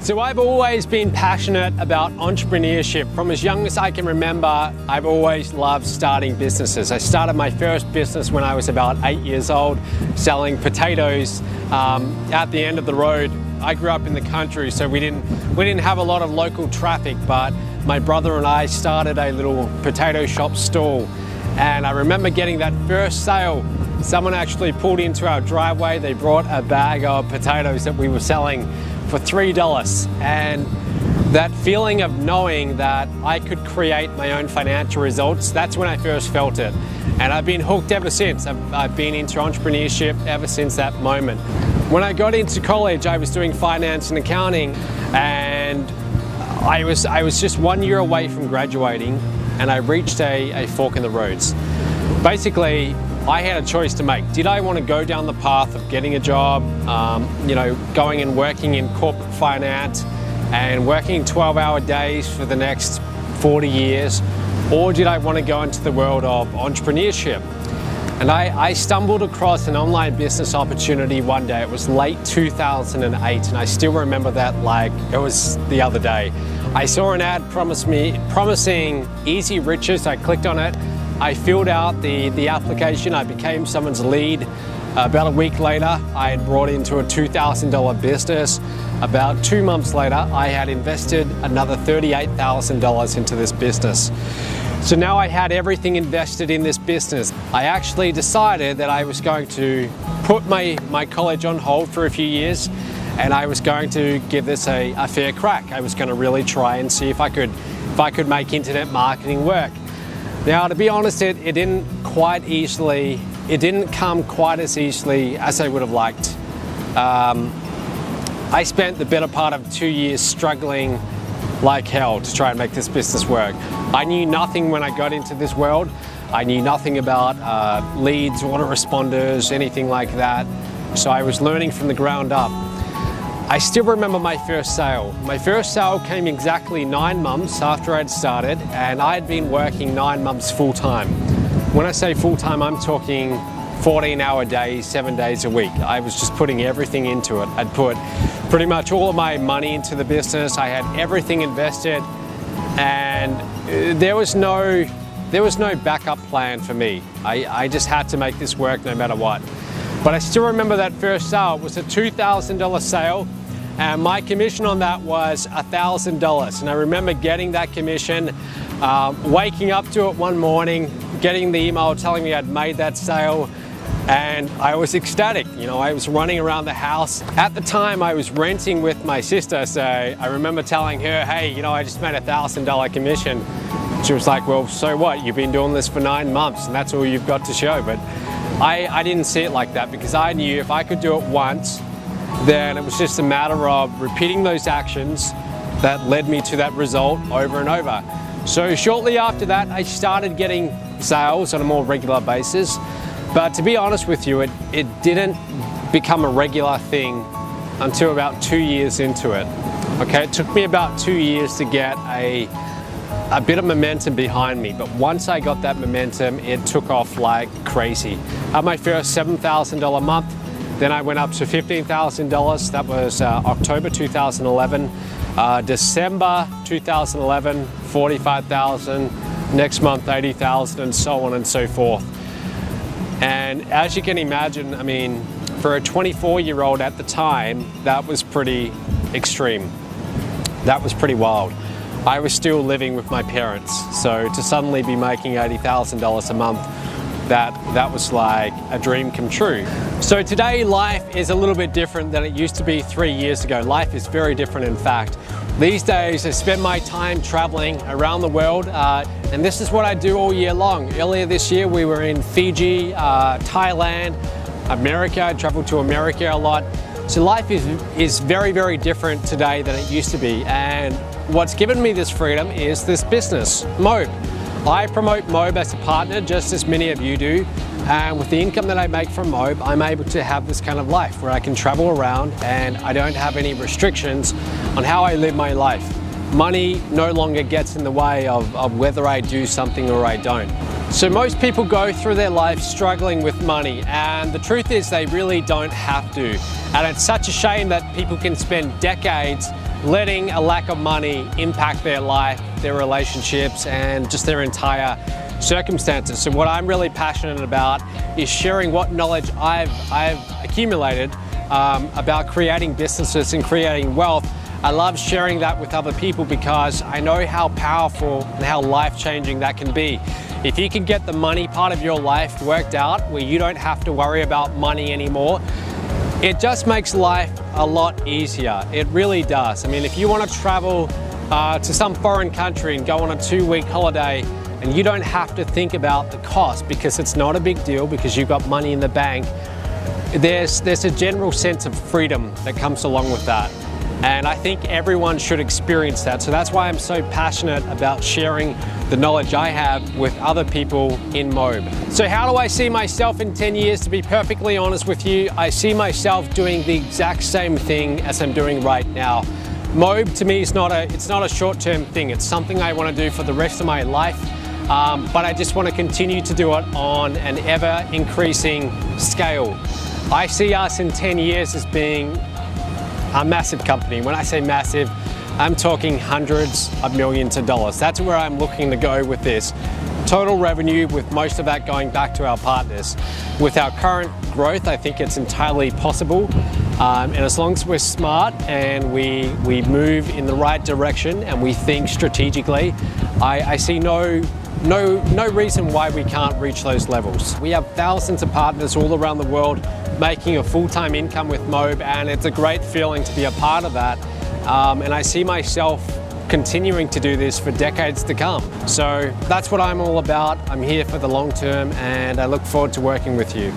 So I've always been passionate about entrepreneurship. From as young as I can remember, I've always loved starting businesses. I started my first business when I was about 8 years old, selling potatoes at the end of the road. I grew up in the country, so we didn't have a lot of local traffic, but my brother and I started a little potato shop stall. And I remember getting that first sale. Someone actually pulled into our driveway. They brought a bag of potatoes that we were selling for $3. And that feeling of knowing that I could create my own financial results, that's when I first felt it. And I've been hooked ever since. I've been into entrepreneurship ever since that moment. When I got into college, I was doing finance and accounting, and I was just 1 year away from graduating, and I reached a fork in the roads. Basically, I had a choice to make. Did I want to go down the path of getting a job, going and working in corporate finance and working 12-hour days for the next 40 years, or did I want to go into the world of entrepreneurship? And I stumbled across an online business opportunity one day. It was late 2008, and I still remember that like it was the other day. I saw an ad promising easy riches. I clicked on it. I filled out the application. I became someone's lead. About a week later, I had brought into a $2,000 business. About 2 months later, I had invested another $38,000 into this business. So now I had everything invested in this business. I actually decided that I was going to put my college on hold for a few years, and I was going to give this a fair crack. I was going to really try and see if I could make internet marketing work. Now, to be honest, it didn't come quite as easily as I would have liked. I spent the better part of 2 years struggling like hell to try and make this business work. I knew nothing when I got into this world. I knew nothing about leads, autoresponders, anything like that. So I was learning from the ground up. I still remember my first sale. My first sale came exactly 9 months after I'd started, and I'd been working 9 months full-time. When I say full-time, I'm talking 14-hour days, 7 days a week. I was just putting everything into it. I'd put pretty much all of my money into the business. I had everything invested, and there was no backup plan for me. I just had to make this work no matter what. But I still remember that first sale. It was a $2,000 sale, and my commission on that was $1,000. And I remember getting that commission, waking up to it one morning, getting the email telling me I'd made that sale, and I was ecstatic. I was running around the house. At the time, I was renting with my sister, so I remember telling her, hey, I just made a $1,000 commission. She was like, well, so what? You've been doing this for 9 months, and that's all you've got to show. But I didn't see it like that, because I knew if I could do it once, then it was just a matter of repeating those actions that led me to that result over and over. So shortly after that, I started getting sales on a more regular basis. But to be honest with you, it didn't become a regular thing until about 2 years into it. Okay, it took me about 2 years to get a bit of momentum behind me, but once I got that momentum, it took off like crazy. I had my first $7,000 month, then I went up to $15,000. That was October 2011. December 2011, $45,000. Next month, $80,000, and so on and so forth. And as you can imagine, I mean, for a 24-year-old at the time, that was pretty extreme. That was pretty wild. I was still living with my parents, so to suddenly be making $80,000 a month, that was like a dream come true. So today, life is a little bit different than it used to be 3 years ago. Life is very different, in fact. These days, I spend my time traveling around the world, and this is what I do all year long. Earlier this year, we were in Fiji, Thailand, America. I traveled to America a lot. So life is very, very different today than it used to be. And what's given me this freedom is this business, MOBE. I promote MOBE as a partner, just as many of you do. And with the income that I make from MOBE, I'm able to have this kind of life where I can travel around and I don't have any restrictions on how I live my life. Money no longer gets in the way of whether I do something or I don't. So most people go through their life struggling with money, and the truth is they really don't have to. And it's such a shame that people can spend decades letting a lack of money impact their life, their relationships, and just their entire circumstances. So what I'm really passionate about is sharing what knowledge I've accumulated about creating businesses and creating wealth. I love sharing that with other people because I know how powerful and how life-changing that can be. If you can get the money part of your life worked out where you don't have to worry about money anymore, it just makes life a lot easier. It really does. I mean, if you want to travel to some foreign country and go on a 2-week holiday and you don't have to think about the cost because it's not a big deal because you've got money in the bank, there's a general sense of freedom that comes along with that. And I think everyone should experience that. So that's why I'm so passionate about sharing the knowledge I have with other people in MOBE. So how do I see myself in 10 years? To be perfectly honest with you, I see myself doing the exact same thing as I'm doing right now. MOBE to me is not a short-term thing. It's something I want to do for the rest of my life. But I just want to continue to do it on an ever-increasing scale. I see us in 10 years as being a massive company. When I say massive, I'm talking hundreds of millions of dollars. That's where I'm looking to go with this. Total revenue, with most of that going back to our partners. With our current growth, I think it's entirely possible. And as long as we're smart and we move in the right direction and we think strategically, I see no reason why we can't reach those levels. We have thousands of partners all around the world making a full-time income with MOBE, and it's a great feeling to be a part of that. And I see myself continuing to do this for decades to come. So that's what I'm all about. I'm here for the long term and I look forward to working with you.